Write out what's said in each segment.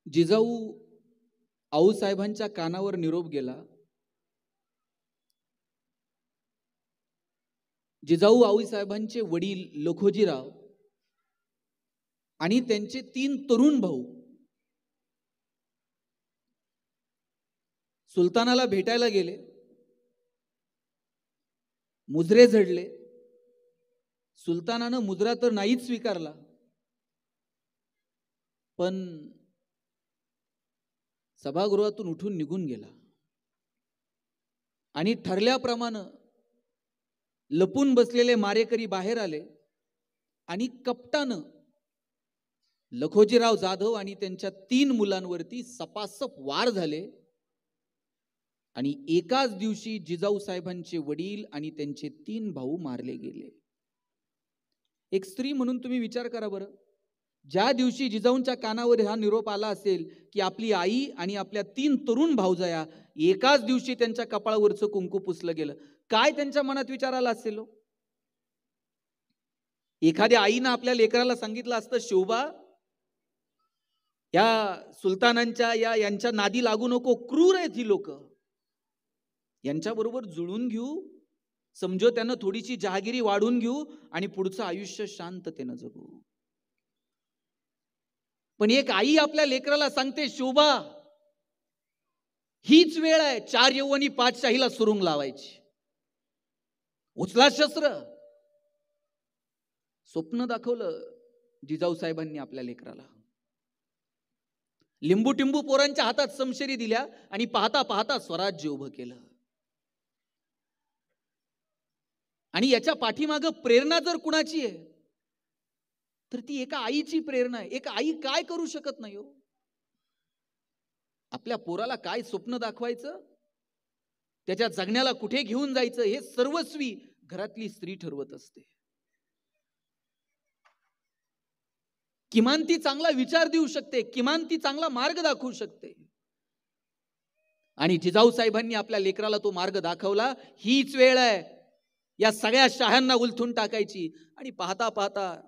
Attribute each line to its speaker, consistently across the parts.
Speaker 1: जिजाऊ आऊसाहेबांच्या कानावर निरोप गेला. जिजाऊ आऊसाहेबांचे वडील लखोजीराव आणि त्यांचे 3 तरुण भाऊ सुलतानाला भेटायला गेले. मुजरे झडले. सुलतानानं मुजरा तर नाहीच स्वीकारला, पण सभागृहातून उठून निघून गेला आणि ठरल्याप्रमाणे लपून बसलेले मारेकरी बाहेर आले आणि कपटानं लखोजीराव जाधव आणि त्यांच्या 3 मुलांवरती सपासप वार झाले आणि एकाच दिवशी जिजाऊ साहेबांचे वडील आणि त्यांचे 3 भाऊ मारले गेले. एक स्त्री म्हणून तुम्ही विचार करा बरं, ज्या दिवशी जिजाऊंच्या कानावर हा निरोप आला असेल की आपली आई आणि आपल्या 3 तरुण भाऊजया एकाच दिवशी त्यांच्या कपाळावरचं कुंकू पुसलं गेलं, काय त्यांच्या मनात विचार आला असेल? एखाद्या आईनं आपल्या लेकराला सांगितलं असतं, शोभा या सुलतानांच्या यांच्या नादी लागू नको, क्रूर आहेत ही लोक, यांच्याबरोबर जुळून घेऊ, समजो त्यानं थोडीशी जहागिरी वाढून घेऊ आणि पुढचं आयुष्य शांततेनं जगू. पण एक आई आपल्या लेकराला सांगते, शोभा हीच वेळ आहे 4 यौवनी 5 शाहीला सुरुंग लावायची, उचला शस्त्र. स्वप्न दाखवलं जिजाऊ साहेबांनी आपल्या लेकराला. लिंबू टिंबू पोरांच्या हातात समशेरी दिल्या आणि पाहता पाहता स्वराज्य उभं केलं. आणि याच्या पाठीमागं प्रेरणा जर कुणाची आहे तर ती एका आईची प्रेरणा आहे. एक आई काय करू शकत नाही हो? आपल्या पोराला काय स्वप्न दाखवायचं, त्याच्या जगण्याला कुठे घेऊन जायचं, हे सर्वस्वी घरातली स्त्री ठरवत असते. किमान ती चांगला विचार देऊ शकते, किमान ती चांगला मार्ग दाखवू शकते. आणि जिजाऊ साहेबांनी आपल्या लेकराला तो मार्ग दाखवला. हीच वेळ आहे या सगळ्या शाह्यांना उलथून टाकायची. आणि पाहता पाहता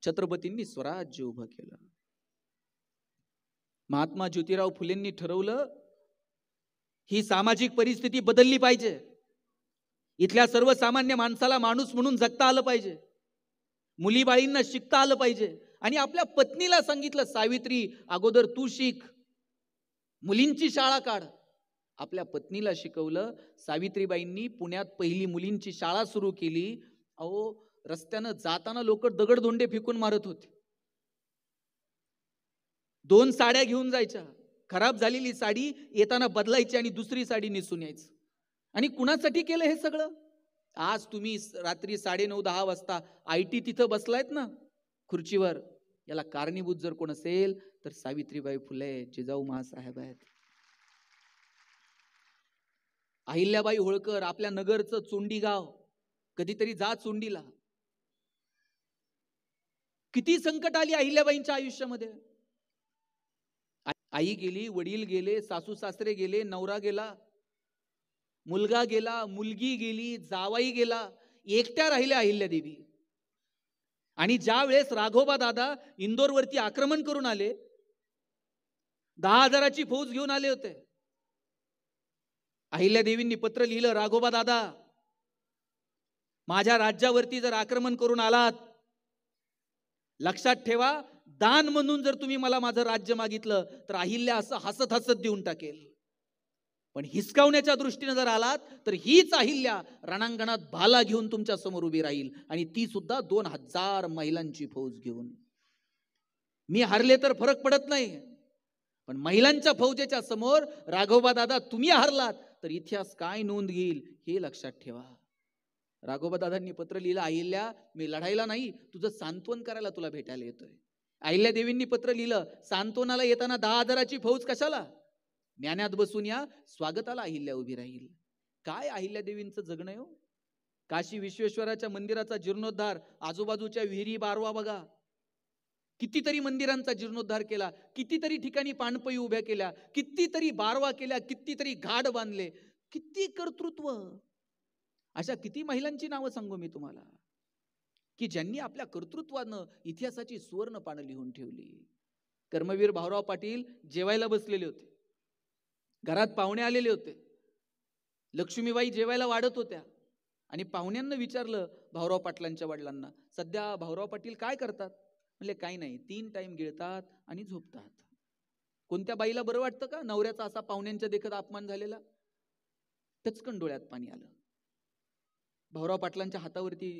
Speaker 1: छत्रपतींनी स्वराज्य उभं केलं. महात्मा ज्योतिराव फुलेंनी ठरवलं, ही सामाजिक परिस्थिती बदलली पाहिजे. इथल्या सर्वसामान्य माणसाला माणूस म्हणून जगता आलं पाहिजे, मुलीबाळींना शिकता आलं पाहिजे. आणि आपल्या पत्नीला सांगितलं, सावित्री अगोदर तू शिक, मुलींची शाळा काढ. आपल्या पत्नीला शिकवलं. सावित्रीबाईंनी पुण्यात पहिली मुलींची शाळा सुरू केली. अहो, रस्त्यानं जाताना लोक दगडधोंडे फेकून मारत होते. 2 साड्या घेऊन जायच्या, खराब झालेली साडी येताना बदलायची आणि दुसरी साडी नेसून यायचं. आणि कुणासाठी केलं हे सगळं? आज तुम्ही रात्री 9:30-10 वाजता IT तिथं बसलायत ना खुर्चीवर, याला कारणीभूत जर कोण असेल तर सावित्रीबाई फुले, जिजाऊ महासाहेब आहेत. अहिल्याबाई होळकर, आपल्या नगरचं चोंडी गाव, कधीतरी जा चोंडीला. किती संकट आली अहिल्याबाईंच्या आयुष्यामध्ये. आई गेली, वडील गेले, सासू सासरे गेले, नवरा गेला, मुलगा गेला, मुलगी गेली, जावाई गेला, एकट्या राहिल्या अहिल्यादेवी. आणि ज्या वेळेस राघोबा दादा इंदोरवरती आक्रमण करून आले, 10,000ची फौज घेऊन आले होते, अहिल्यादेवींनी पत्र लिहिलं, राघोबा दादा, माझ्या राज्यावरती जर आक्रमण करून आलात, लक्षात ठेवा, दान म्हणून जर तुम्ही मला माझं राज्य मागितलं तर अहिल्या असं हसत हसत देऊन टाकेल. पण हिसकावण्याच्या दृष्टीने जर आलात तर हीच अहिल्या रणांगणात भाला घेऊन तुमच्या समोर उभी राहील, आणि ती सुद्धा 2,000 महिलांची फौज घेऊन. मी हरले तर फरक पडत नाही, पण महिलांच्या फौजेच्या समोर राघोबा दादा तुम्ही हरलात तर इतिहास काय नोंद घेईल हे लक्षात ठेवा. राघोबा दादांनी पत्र लिहिलं, अहिल्या, मी लढायला नाही, तुझं सांत्वन करायला तुला भेटायला येतोय. अहिल्या देवींनी पत्र लिहिलं, सांत्वनाला येताना 10,000ची फौज कशाला, म्यान्यात बसून या, स्वागताला अहिल्या उभी राहील. काय अहिल्या देवींचं जगणं आहे हो. काशी विश्वेश्वराच्या मंदिराचा जीर्णोद्धार, आजूबाजूच्या विहिरी बारवा बघा, कितीतरी मंदिरांचा जीर्णोद्धार केला, कितीतरी ठिकाणी पाणपई उभ्या केल्या, कितीतरी बारवा केल्या, कितीतरी घाट बांधले, किती कर्तृत्व. अशा किती महिलांची नावं सांगू मी तुम्हाला की ज्यांनी आपल्या कर्तृत्वानं इतिहासाची सुवर्ण पानं लिहून ठेवली. कर्मवीर भाऊराव पाटील जेवायला बसलेले होते, घरात पाहुणे आलेले होते, लक्ष्मीबाई जेवायला वाढत होत्या आणि पाहुण्यांना विचारलं भाऊराव पाटलांच्या वडिलांना, सध्या भाऊराव पाटील काय करतात? म्हणले काही नाही, 3 टाइम गिळतात आणि झोपतात. कोणत्या बाईला बरं वाटतं का नवऱ्याचा असा पाहुण्यांच्या देखत अपमान झालेला? टचकन डोळ्यात पाणी आलं. भाऊराव पाटलांच्या हातावरती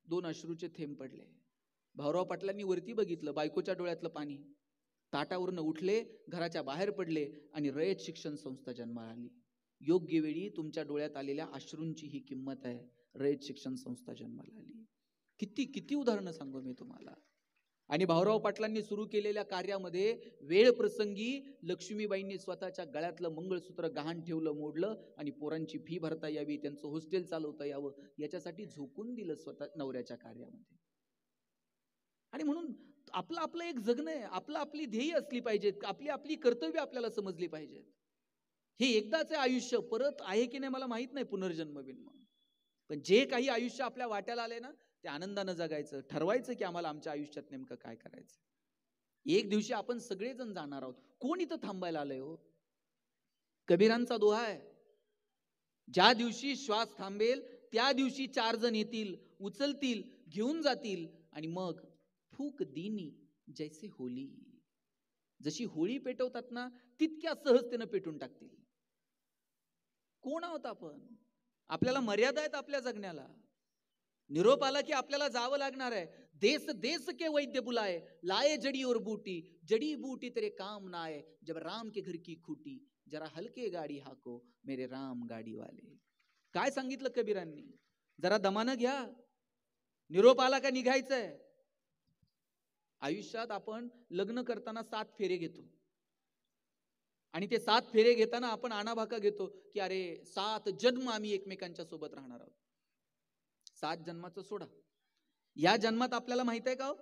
Speaker 1: 2 अश्रूचे थेंब पडले. भाऊराव पाटलांनी वरती बघितलं, बायकोच्या डोळ्यातलं पाणी. ताटावरून उठले, घराच्या बाहेर पडले आणि रयत शिक्षण संस्था जन्माला आली. योग्य वेळी तुमच्या डोळ्यात आलेल्या अश्रूंची ही किंमत आहे. रयत शिक्षण संस्था जन्माला आली. किती किती उदाहरणं सांगू मी तुम्हाला. आणि भाऊराव पाटलांनी सुरू केलेल्या कार्यामध्ये वेळ प्रसंगी लक्ष्मीबाईंनी स्वतःच्या गळ्यातलं मंगळसूत्र गहाण ठेवलं, मोडलं आणि पोरांची फी भरता यावी, त्यांचं हॉस्टेल चालवता यावं याच्यासाठी झोकून दिलं स्वतः नवऱ्याच्या कार्यामध्ये. आणि म्हणून आपलं आपलं एक जगणं आहे, आपली ध्येय असली पाहिजेत, आपली कर्तव्य आपल्याला समजली पाहिजेत. हे एकदाच आहे आयुष्य, परत आहे की नाही मला माहित नाही पुनर्जन्म बिन्म, पण जे काही आयुष्य आपल्या वाट्याला आले ना ते आनंदानं जगायचं, ठरवायचं की आम्हाला आमच्या आयुष्यात नेमकं काय करायचं. एक दिवशी आपण सगळेजण जाणार आहोत. कोण इथं थांबायला आलंय हो? कबीरांचा दोहा आहे, ज्या दिवशी श्वास थांबेल त्या दिवशी 4 जण येतील, उचलतील, घेऊन जातील आणि मग फूक दिनी जैसे होली. जशी होळी पेटवतात ना तितक्या सहजतेनं पेटून टाकतील. कोण आहोत आपण? आपल्याला मर्यादा आहेत आपल्या जगण्याला. निरोप आला की आपल्याला जावं लागणार आहे. देश देश के वैद्य बुलाए, लाए जड़ी और बूटी, जड़ी बूटी तेरे काम ना आए, जब राम के घर की खूटी, जरा हलके गाडी हाको मेरे राम गाडी वाले. काय सांगितलं कबीरांनी? जरा दमानं घ्या, निरोप आला का निघायचंय. आयुष्यात आपण लग्न करताना 7 फेरे घेतो आणि ते 7 फेरे घेताना आपण आणाभाका घेतो की अरे 7 जन्म आम्ही एकमेकांच्या सोबत राहणार आहोत. 7 जन्माचं सोडा, या जन्मात आपल्याला माहित आहे का हो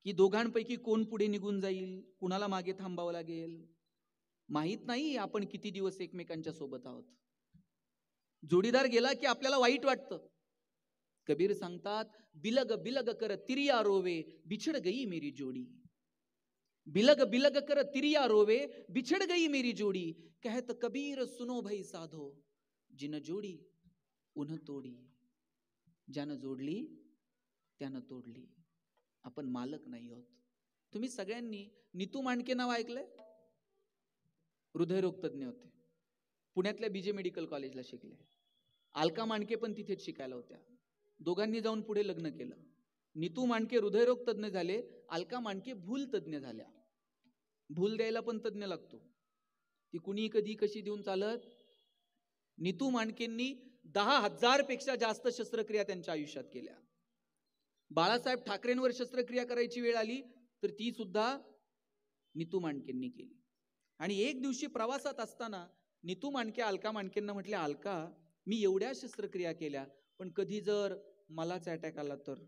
Speaker 1: की दोघांपैकी कोण पुढे निघून जाईल, कुणाला मागे थांबावं लागेल? माहित नाही आपण किती दिवस एकमेकांच्या सोबत आहोत. जोडीदार गेला की आपल्याला वाईट वाटतं. कबीर सांगतात, बिलग बिलग कर तिरिया रोवे, बिछड़ गई मेरी जोड़ी. बिलग बिलग कर तिरिया रोवे, बिछड़ गई मेरी जोड़ी. कहत कबीर सुनो भाई साधो, जिन जोडी उन तोडी. ज्यानं जोडली त्यानं तोडली. आपण मालक नाही आहोत. तुम्ही सगळ्यांनी नीतू मांडके नाव ऐकलंय? हृदयरोग तज्ञ होते, पुण्यातल्या बीजे मेडिकल कॉलेजला शिकले. अलका मांडके पण तिथेच शिकायला होत्या. दोघांनी जाऊन पुढे लग्न केलं. नीतू मांडके हृदयरोग तज्ञ झाले, अलका मांडके भूल तज्ञ झाल्या. भूल द्यायला पण तज्ञ लागतो, ती कुणी कधी कशी देऊन चालत. नीतू मांडकेंनी 10,000 पेक्षा जास्त शस्त्रक्रिया त्यांच्या आयुष्यात केल्या. बाळासाहेब ठाकरेंवर शस्त्रक्रिया करायची वेळ आली तर ती सुद्धा नीतू मांडकेंनी केली. आणि एक दिवशी प्रवासात असताना नीतू मांडके अलका मांडकेंना म्हटले, अलका मी एवढ्या शस्त्रक्रिया केल्या पण कधी जर मलाच अटॅक आला तर?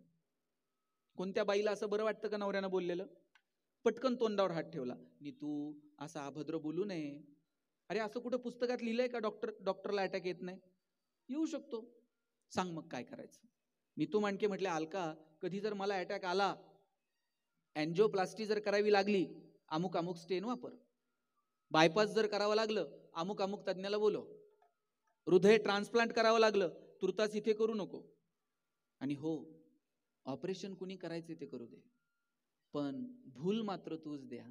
Speaker 1: कोणत्या बाईला असं बरं वाटतं का नवऱ्यानं बोललेलं? पटकन तोंडावर हात ठेवला. नीतू असं अभद्र बोलू नये. अरे असं कुठं पुस्तकात लिहिलंय का डॉक्टरला अटॅक येत नाही? येऊ शकतो. सांग मग काय करायचं? नीतू मांडके म्हटले, अलका कधी जर मला अटॅक आला, अँजिओप्लास्टी जर करावी लागली, अमुक अमुक स्टेन वापर. बायपास जर करावं लागलं, अमुक अमुक तज्ञाला बोलव. हृदय ट्रान्सप्लांट करावं लागलं, तुर्तास इथे करू नको. आणि हो, ऑपरेशन कुणी करायचे ते करू दे, पण भूल मात्र तूच द्या.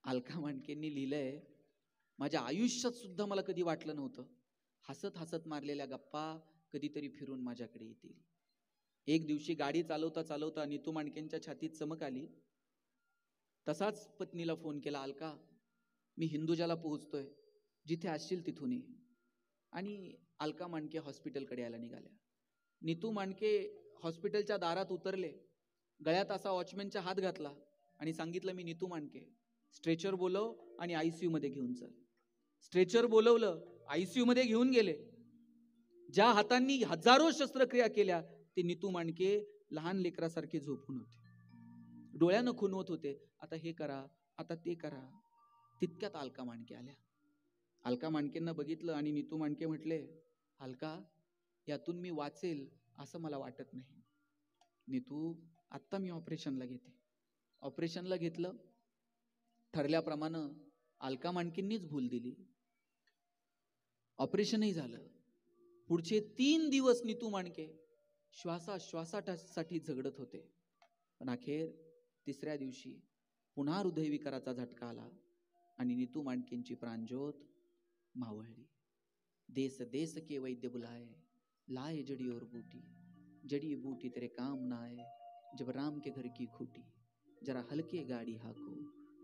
Speaker 1: अलका मांडकेंनी लिहिलंय, माझ्या आयुष्यात सुद्धा मला कधी वाटलं नव्हतं हसत हसत मारलेल्या गप्पा कधीतरी फिरून माझ्याकडे येतील. एक दिवशी गाडी चालवता चालवता नीतू मांडकेंच्या छातीत चमक आली. तसाच पत्नीला फोन केला, अलका मी हिंदुजाला पोहोचतोय, जिथे असशील तिथून ये. आणि अलका मांडके हॉस्पिटलकडे यायला निघाल्या. नीतू मांडके हॉस्पिटलच्या दारात उतरले, गळ्यात असा वॉचमॅनचा हात घातला आणि सांगितलं, मी नीतू मांडके, स्ट्रेचर बोलव आणि आयसीयू मध्ये घेऊन चल. स्ट्रेचर बोलवलं, आयसीयू मध्ये घेऊन गेले. ज्या हातांनी हजारो शस्त्रक्रिया केल्या ते नीतू मांडके लहान लेकरासारखे झोपून होते, डोळ्यानं खुणवत होते, आता हे करा, आता ते करा. तितक्यात अलका मांडके आल्या. अलका मांडकेंना बघितलं आणि नीतू मांडके म्हटले, अलका यातून मी वाचेल असं मला वाटत नाही. नीतू आत्ता मी ऑपरेशनला घेते. ऑपरेशनला घेतलं, ठरल्याप्रमाणे अलका मांडकेंनीच भूल दिली, ऑपरेशनही झालं. पुढचे 3 दिवस नीतू मांडके श्वासासाठी झगडत होते. पण अखेर 3ऱ्या दिवशी पुन्हा हृदयविकाराचा झटका आला आणि नीतू मांडकेंची प्राणज्योत मावळली. देश देश के वैद्य बुलाए, लाए जड़ी और बूटी, जड़ी बूटी तेरे काम ना आए, जब राम के घर की खूटी, जरा हलके गाडी हाको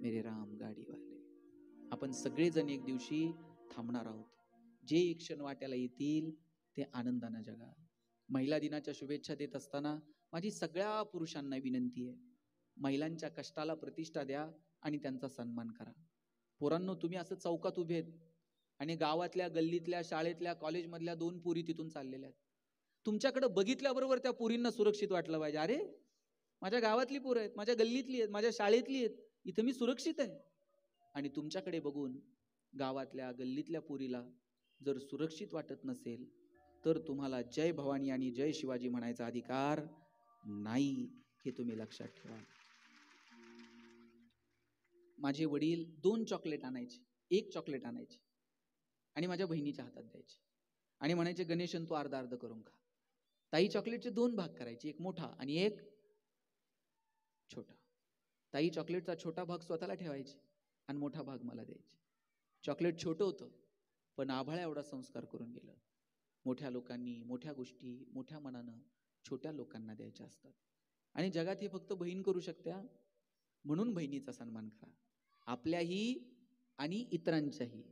Speaker 1: मेरे राम गाडी वाले. आपण सगळेजण एक दिवशी थांबणार आहोत. जे एक क्षण वाट्याला येतील ते आनंदाने जगा. महिला दिनाच्या शुभेच्छा देत असताना माझी सगळ्या पुरुषांना विनंती आहे, महिलांच्या कष्टाला प्रतिष्ठा द्या आणि त्यांचा सन्मान करा. पोरांनो, तुम्ही असं चौकात उभे आहेत आणि गावातल्या, गल्लीतल्या, शाळेतल्या, कॉलेजमधल्या 2 पोरी तिथून चाललेल्या आहेत. तुमच्याकडे बघितल्याबरोबर त्या पोरींना सुरक्षित वाटलं पाहिजे. अरे, माझ्या गावातली पोरं आहेत, माझ्या गल्लीतली आहेत, माझ्या शाळेतली आहेत, इथं मी सुरक्षित आहे. आणि तुमच्याकडे बघून गावातल्या, गल्लीतल्या पोरीला जर सुरक्षित वाटत नसेल तर तुम्हाला जय भवानी आणि जय शिवाजी म्हणायचा अधिकार नाही, हे तुम्ही लक्षात ठेवा. माझे वडील 2 चॉकलेट आणायचे, 1 चॉकलेट आणायचे आणि माझ्या बहिणीच्या हातात द्यायचे आणि म्हणायचे, गणेशन तू अर्धा अर्ध करून खा. ताई चॉकलेटचे 2 भाग करायचे, एक मोठा आणि एक छोटा. ताई चॉकलेटचा छोटा भाग स्वतःला ठेवायचे आणि मोठा भाग मला द्यायचे. चॉकलेट छोटं होतं पण आभाळ्या एवढा संस्कार करून गेलं. मोठ्या लोकांनी मोठ्या गोष्टी मोठ्या मनानं छोट्या लोकांना द्यायच्या असतात आणि जगात हे फक्त बहीण करू शकते. म्हणून बहिणीचा सन्मान करा, आपल्याही आणि इतरांच्याही.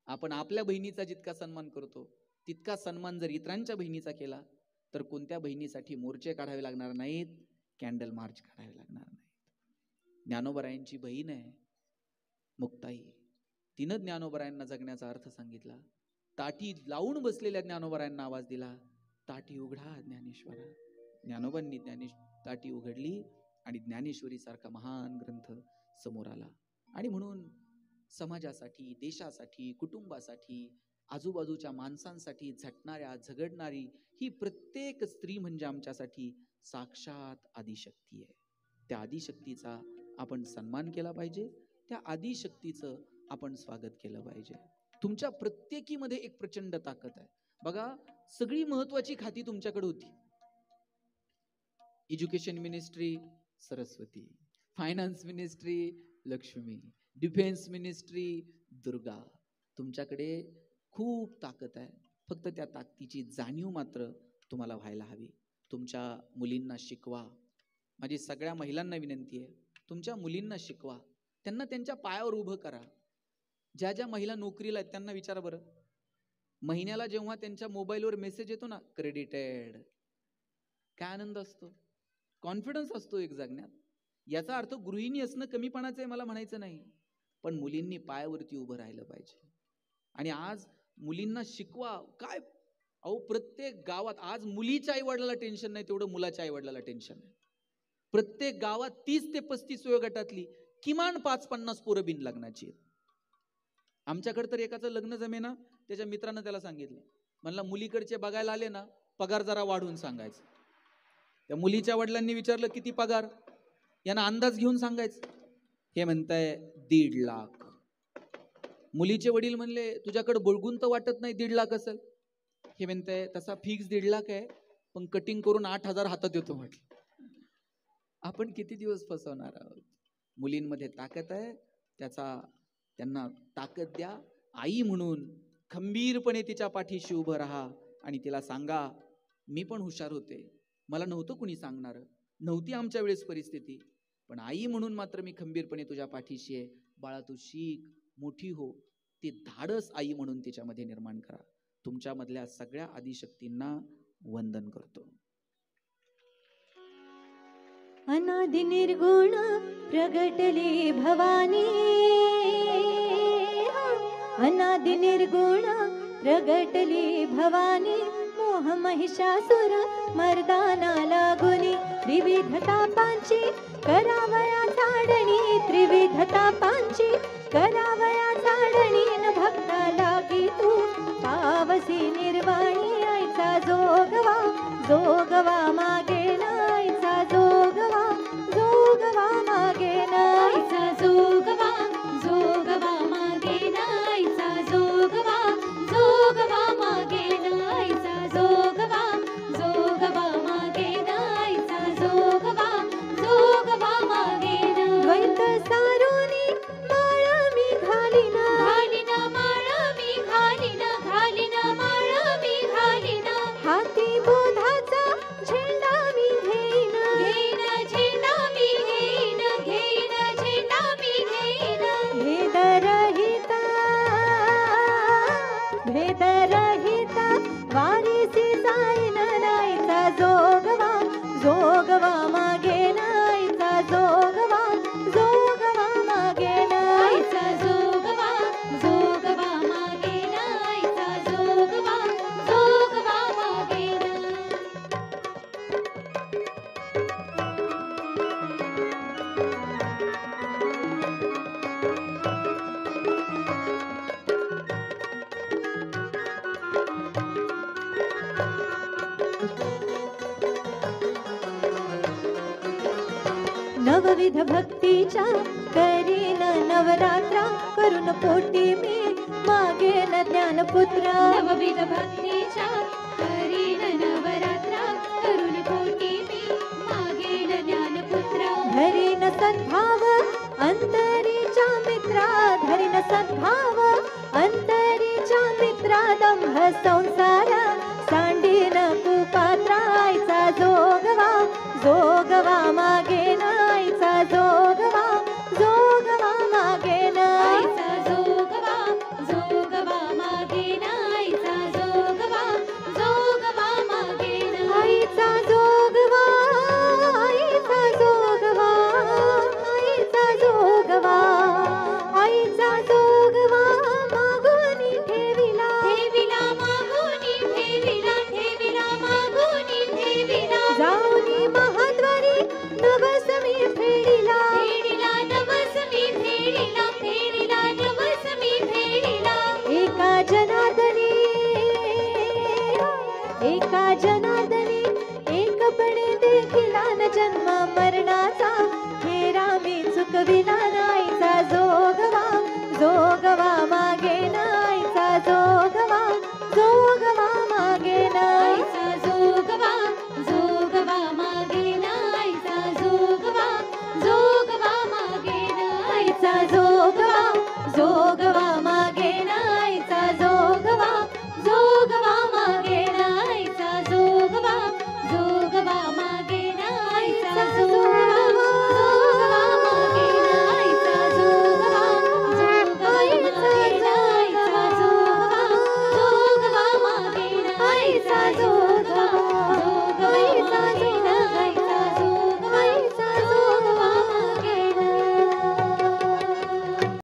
Speaker 1: आपण आपल्या बहिणीचा जितका सन्मान करतो तितका सन्मान जर इतरांच्या बहिणीचा केला तर कोणत्या बहिणीसाठी मोर्चे काढावे लागणार नाहीत, कॅन्डल मार्च काढावे लागणार नाहीत. ज्ञानोबरायांची बहीण आहे मुक्ताई, तिनं ज्ञानोबरायांना जगण्याचा अर्थ सांगितला. ताटी लावून बसलेल्या ज्ञानोबरायांना आवाज दिला, ताटी उघडा ज्ञानेश्वरा. ज्ञानोबांनी ताटी उघडली आणि ज्ञानेश्वरी सारखा महान ग्रंथ समोर आला. आणि म्हणून समाजासाठी, देशासाठी, कुटुंबासाठी, आजूबाजूच्या माणसांसाठी झटणाऱ्या, झगडणारी ही प्रत्येक स्त्री म्हणजे आमच्यासाठी साक्षात आदिशक्ती आहे. त्या आदिशक्तीचा आपण सन्मान केला पाहिजे, त्या आदिशक्तीचं आपण स्वागत केलं पाहिजे. तुमच्या प्रत्येकीमध्ये एक प्रचंड ताकद आहे. बघा, सगळी महत्वाची खाती तुमच्याकडे होती. Education ministry Saraswati, finance ministry Lakshmi, defence ministry Durga. तुमच्याकडे खूप ताकद आहे, फक्त त्या ताकदीची जाणीव मात्र तुम्हाला व्हायला हवी. तुमच्या मुलींना शिकवा. माझी सगळ्या महिलांना विनंती आहे, तुमच्या मुलींना शिकवा, त्यांना त्यांच्या पायावर उभं करा. ज्या ज्या महिला नोकरीला आहेत त्यांना विचारा बरं, महिन्याला जेव्हा त्यांच्या मोबाईलवर मेसेज येतो ना, क्रेडिटेड, काय आनंद असतो, कॉन्फिडन्स असतो एक जगण्यात. याचा अर्थ गृहिणी असणं कमीपणाचं आहे मला म्हणायचं नाही, पण मुलींनी पायावरती उभं राहिलं पाहिजे. आणि आज मुलींना शिकवा. काय अहो, प्रत्येक गावात आज मुलीच्या आई वडिलाला टेन्शन नाही तेवढं मुलाच्या आई वडिलाला टेन्शन आहे. प्रत्येक गावात 30 ते 35 वयोगटातली किमान 5-50 पोरं बिन लग्नाची. आमच्याकडे तर एकाचं लग्न जमेना, त्याच्या मित्रानं त्याला सांगितलं, म्हणला मुलीकडचे बघायला आले ना, पगार जरा वाढवून सांगायचं. त्या मुलीच्या वडिलांनी विचारलं किती पगार, यांना अंदाज घेऊन सांगायचं. हे म्हणताय 1.5 लाख. मुलीचे वडील म्हणले तुझ्याकडे बळगून तर वाटत नाही 1.5 लाख असेल. हे म्हणताय तसा फिक्स 1.5 लाख आहे, पण कटिंग करून 8,000 हातात येतो म्हटलं. आपण किती दिवस फसवणार आहोत. मुलींमध्ये ताकद आहे, त्यांना ताकद द्या. आई म्हणून खंबीरपणे तिच्या पाठीशी उभं राहा आणि तिला सांगा, मी पण हुशार होते, मला नव्हतं कुणी सांगणार, नव्हती आमच्या वेळेस परिस्थिती, पण आई म्हणून मात्र मी खंबीरपणे तुझ्या पाठीशी आहे. बाळा तू शिक, मोठी हो. ते धाडस आई म्हणून तिच्यामध्ये निर्माण करा. तुमच्यामधल्या सगळ्या आदिशक्तींना वंदन करतो.
Speaker 2: अनादि निर्गुण प्रगटली भवानी, अनादि निर्गुण प्रगटली भवानी. मोह महिषासुर मर्दाना लागुनी, त्रिविध तापांची करावया झाडणी, त्रिविध तापांची करावया झाडणी. न भक्ता लागी तू पावसी निर्वाणी, आईचा जोगवा जोगवा मागे, नाईचा जोगवा जोगवा मागे. नवविध भक्तीच्या करीन नवरात्रा करून पोटी मी मागेन ज्ञानपुत्र
Speaker 3: नवविध भक्तीच्या करीन नवरात्रा करून पोटी मी मागेन ज्ञानपुत्र
Speaker 2: धरीन सद्भाव अंतरीच्या मित्रा धरीन सद्भाव अंतरीच्या मित्रा दंभ संसार सांडीन कुपात्रा आईचा जोगवा जोगवा मागेन आईचा जोगवा जोगवा मागेन
Speaker 3: आईचा जोगवा जोगवा मागेन आईचा जोगवा जोगवा मागेन
Speaker 2: आईचा जोगवा आईचा जोगवा आईचा जोगवा आईचा जोगवा मागुनी ठेविला
Speaker 3: ठेविला मागुनी ठेविला ठेविला मागुनी ठेविला
Speaker 2: जाऊनी महाद्वारी नवस मी फेडिला
Speaker 3: फेडिला नवस मी फेडिला फेडिला नवस मी फेडिला
Speaker 2: एका जनार्दनी एकपणे देखिला न जन्म मरणाचा हेरा मी चुकविला नाहीचा जोगवा जोगवा मागेन आईचा जोगवा जोगवा मागेन
Speaker 3: आईचा जोगवा जोगवा मागेन आईचा जोगवा जोगवा मागेन
Speaker 2: आईचा जोगवा जोगवा मागेन